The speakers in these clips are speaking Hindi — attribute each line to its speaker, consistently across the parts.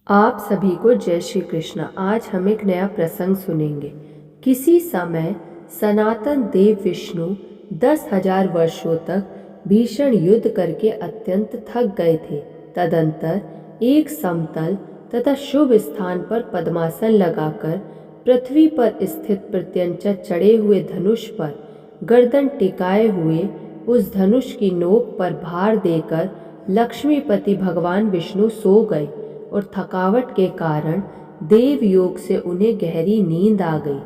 Speaker 1: आप सभी को जय श्री कृष्ण। आज हम एक नया प्रसंग सुनेंगे। किसी समय सनातन देव विष्णु 10,000 वर्षों तक भीषण युद्ध करके अत्यंत थक गए थे। तदंतर एक समतल तथा शुभ स्थान पर पद्मासन लगाकर पृथ्वी पर स्थित प्रत्यंचा चढ़े हुए धनुष पर गर्दन टिकाए हुए उस धनुष की नोक पर भार देकर लक्ष्मीपति भगवान विष्णु सो गए और थकावट के कारण देव योग से उन्हें गहरी नींद आ गई।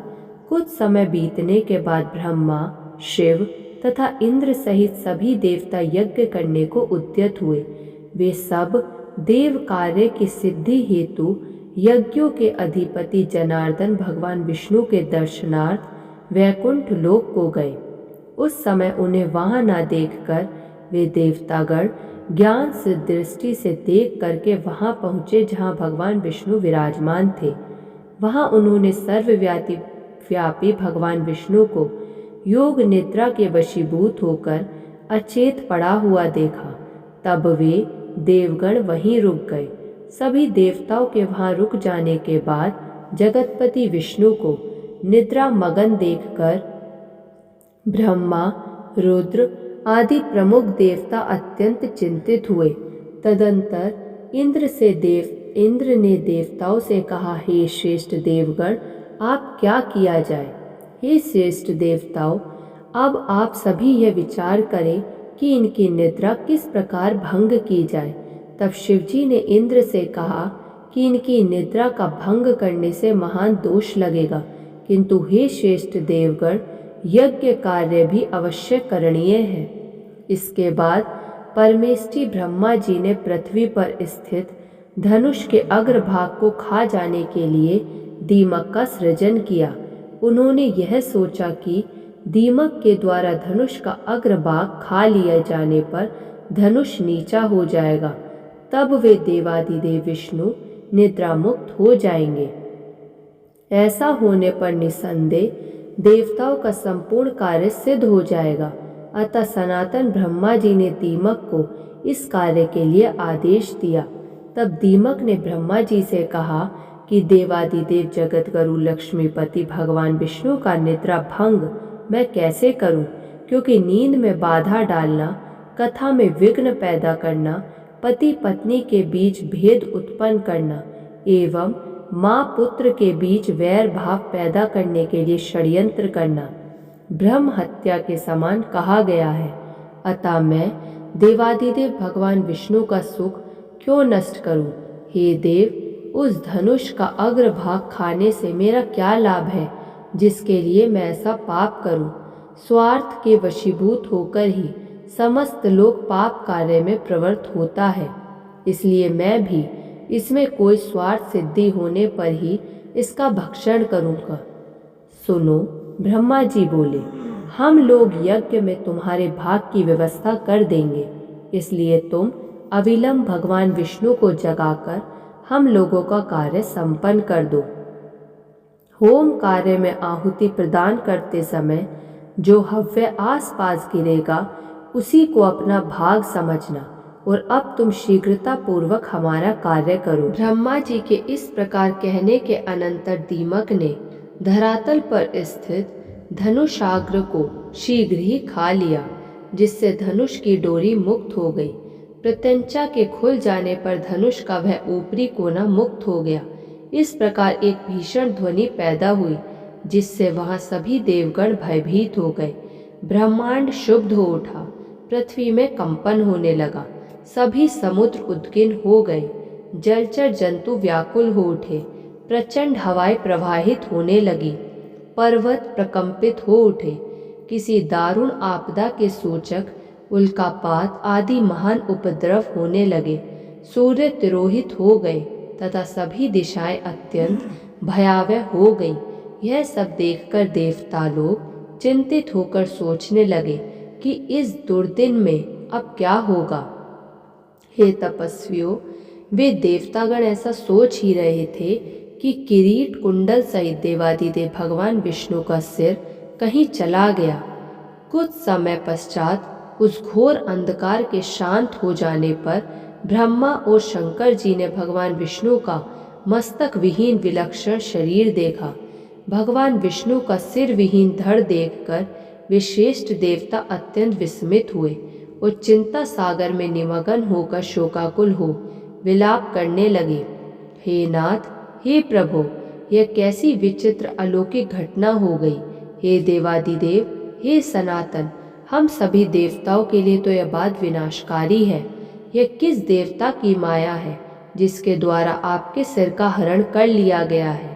Speaker 1: कुछ समय बीतने के बाद ब्रह्मा, शिव तथा इंद्र सहित सभी देवता यज्ञ करने को उद्यत हुए। वे सब देव कार्य की सिद्धि हेतु यज्ञों के अधिपति जनार्दन भगवान विष्णु के दर्शनार्थ वैकुंठ लोक को गए। उस समय उन्हें वहां न देखकर वे देवतागण ज्ञान से दृष्टि से देख करके वहां पहुंचे जहां भगवान विष्णु विराजमान थे। वहां उन्होंने सर्वव्यापी भगवान विष्णु को योग निद्रा के वशीभूत होकर अचेत पड़ा हुआ देखा। तब वे देवगण वहीं रुक गए। सभी देवताओं के वहां रुक जाने के बाद जगतपति विष्णु को निद्रा मगन देखकर ब्रह्मा, रुद्र आदि प्रमुख देवता अत्यंत चिंतित हुए। तदंतर इंद्र ने देवताओं से कहा, हे श्रेष्ठ देवगण, आप क्या किया जाए। हे श्रेष्ठ देवताओं, अब आप सभी यह विचार करें कि इनकी निद्रा किस प्रकार भंग की जाए। तब शिवजी ने इंद्र से कहा कि इनकी निद्रा का भंग करने से महान दोष लगेगा, किंतु हे श्रेष्ठ देवगण, यज्ञ कार्य भी अवश्य करणीय है। इसके बाद परमेष्ठी ब्रह्मा जी ने पृथ्वी पर स्थित धनुष के अग्रभाग को खा जाने के लिए दीमक का सृजन किया। उन्होंने यह सोचा कि दीमक के द्वारा धनुष का अग्रभाग खा लिया जाने पर धनुष नीचा हो जाएगा, तब वे देवादिदेव विष्णु निद्रा मुक्त हो जाएंगे। ऐसा होने पर निसंदेह देवताओं का संपूर्ण कार्य सिद्ध हो जाएगा। अतः सनातन ब्रह्मा जी ने दीमक को इस कार्य के लिए आदेश दिया। तब दीमक ने ब्रह्मा जी से कहा कि देवादिदेव जगतगुरु लक्ष्मीपति भगवान विष्णु का निद्रा भंग मैं कैसे करूं, क्योंकि नींद में बाधा डालना, कथा में विघ्न पैदा करना, पति पत्नी के बीच भेद उत्पन्न करना एवं माँ पुत्र के बीच वैर भाव पैदा करने के लिए षड्यंत्र करना ब्रह्म हत्या के समान कहा गया है। अतः मैं देवादिदेव भगवान विष्णु का सुख क्यों नष्ट करूं। हे देव, उस धनुष का अग्रभाग खाने से मेरा क्या लाभ है, जिसके लिए मैं ऐसा पाप करूं। स्वार्थ के वशीभूत होकर ही समस्त लोग पाप कार्य में प्रवृत्त होता है, इसलिए मैं भी इसमें कोई स्वार्थ सिद्धि होने पर ही इसका भक्षण करूंगा। सुनो, ब्रह्मा जी बोले, हम लोग यज्ञ में तुम्हारे भाग की व्यवस्था कर देंगे, इसलिए तुम अविलंब भगवान विष्णु को जगाकर हम लोगों का कार्य संपन्न कर दो। होम कार्य में आहुति प्रदान करते समय जो हव्य आसपास गिरेगा उसी को अपना भाग समझना, और अब तुम शीघ्रता पूर्वक हमारा कार्य करो। ब्रह्मा जी के इस प्रकार कहने के अनंतर दीमक ने धरातल पर स्थित धनुषाग्र को शीघ्र ही खा लिया, जिससे धनुष की डोरी मुक्त हो गई। प्रत्यंचा के खुल जाने पर धनुष का वह ऊपरी कोना मुक्त हो गया। इस प्रकार एक भीषण ध्वनि पैदा हुई, जिससे वहां सभी देवगण भयभीत हो गए। ब्रह्मांड शुद्ध हो उठा, पृथ्वी में कंपन होने लगा, सभी समुद्र उद्गिन हो गए, जलचर जंतु व्याकुल हो उठे, प्रचंड हवाएं प्रवाहित होने लगी, पर्वत प्रकंपित हो उठे। किसी दारुण आपदा के सूचक उल्कापात आदि महान उपद्रव होने लगे। सूर्य तिरोहित हो गए तथा सभी दिशाएं अत्यंत भयावह हो गई। यह सब देखकर देवता लोग चिंतित होकर सोचने लगे कि इस दुर्दिन में अब क्या होगा। हे तपस्वियों, वे देवतागण ऐसा सोच ही रहे थे कि किरीट कुंडल सहित देवादिदेव भगवान विष्णु का सिर कहीं चला गया। कुछ समय पश्चात उस घोर अंधकार के शांत हो जाने पर ब्रह्मा और शंकर जी ने भगवान विष्णु का मस्तक विहीन विलक्षण शरीर देखा। भगवान विष्णु का सिर विहीन धड़ देखकर वे श्रेष्ठ देवता अत्यंत विस्मित हुए और चिंता सागर में निमग्न होकर शोकाकुल हो विलाप करने लगे। हे नाथ, हे प्रभु, यह कैसी विचित्र अलौकिक घटना हो गई। हे देवादिदेव, हे सनातन, हम सभी देवताओं के लिए तो यह बात विनाशकारी है। यह किस देवता की माया है जिसके द्वारा आपके सिर का हरण कर लिया गया है।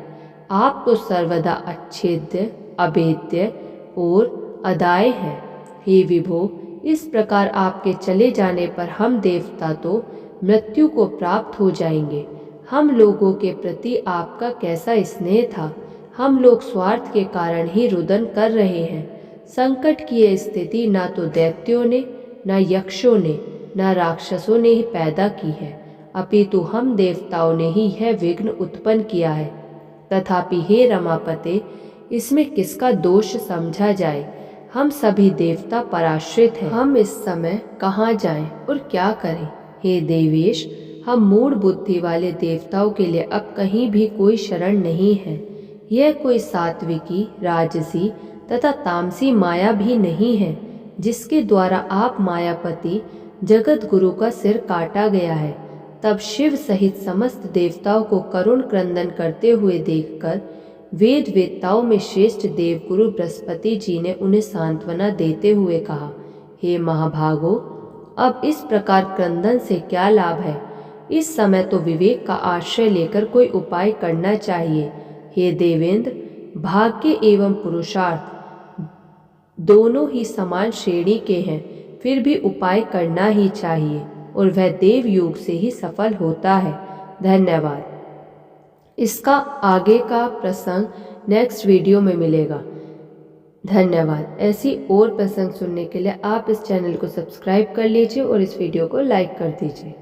Speaker 1: आप तो सर्वदा अच्छेद्य, अभेद्य और अदाय हैं। हे विभो, इस प्रकार आपके चले जाने पर हम देवता तो मृत्यु को प्राप्त हो जाएंगे। हम लोगों के प्रति आपका कैसा स्नेह था। हम लोग स्वार्थ के कारण ही रुदन कर रहे हैं। संकट की यह स्थिति ना तो दैत्यों ने, ना यक्षों ने, ना राक्षसों ने ही पैदा की है, अपितु हम देवताओं ने ही यह विघ्न उत्पन्न किया है। तथापि हे रमापते, इसमें किसका दोष समझा जाए। हम सभी देवता पराश्रित हैं। हम इस समय कहाँ जाएं और क्या करें। हे देवेश, हम मूढ़ बुद्धि वाले देवताओं के लिए अब कहीं भी कोई शरण नहीं है। यह कोई सात्विकी, राजसी तथा तामसी माया भी नहीं है जिसके द्वारा आप मायापति जगत गुरु का सिर काटा गया है। तब शिव सहित समस्त देवताओं को करुण क्रंदन करते हुए देखकर वेद वेत्ताओं में श्रेष्ठ देवगुरु बृहस्पति जी ने उन्हें सांत्वना देते हुए कहा, हे महाभागो, अब इस प्रकार क्रंदन से क्या लाभ है। इस समय तो विवेक का आश्रय लेकर कोई उपाय करना चाहिए। हे देवेंद्र, भाग्य एवं पुरुषार्थ दोनों ही समान श्रेणी के हैं, फिर भी उपाय करना ही चाहिए और वह देव योग से ही सफल होता है। धन्यवाद। इसका आगे का प्रसंग नेक्स्ट वीडियो में मिलेगा। धन्यवाद। ऐसी और प्रसंग सुनने के लिए आप इस चैनल को सब्सक्राइब कर लीजिए और इस वीडियो को लाइक कर दीजिए।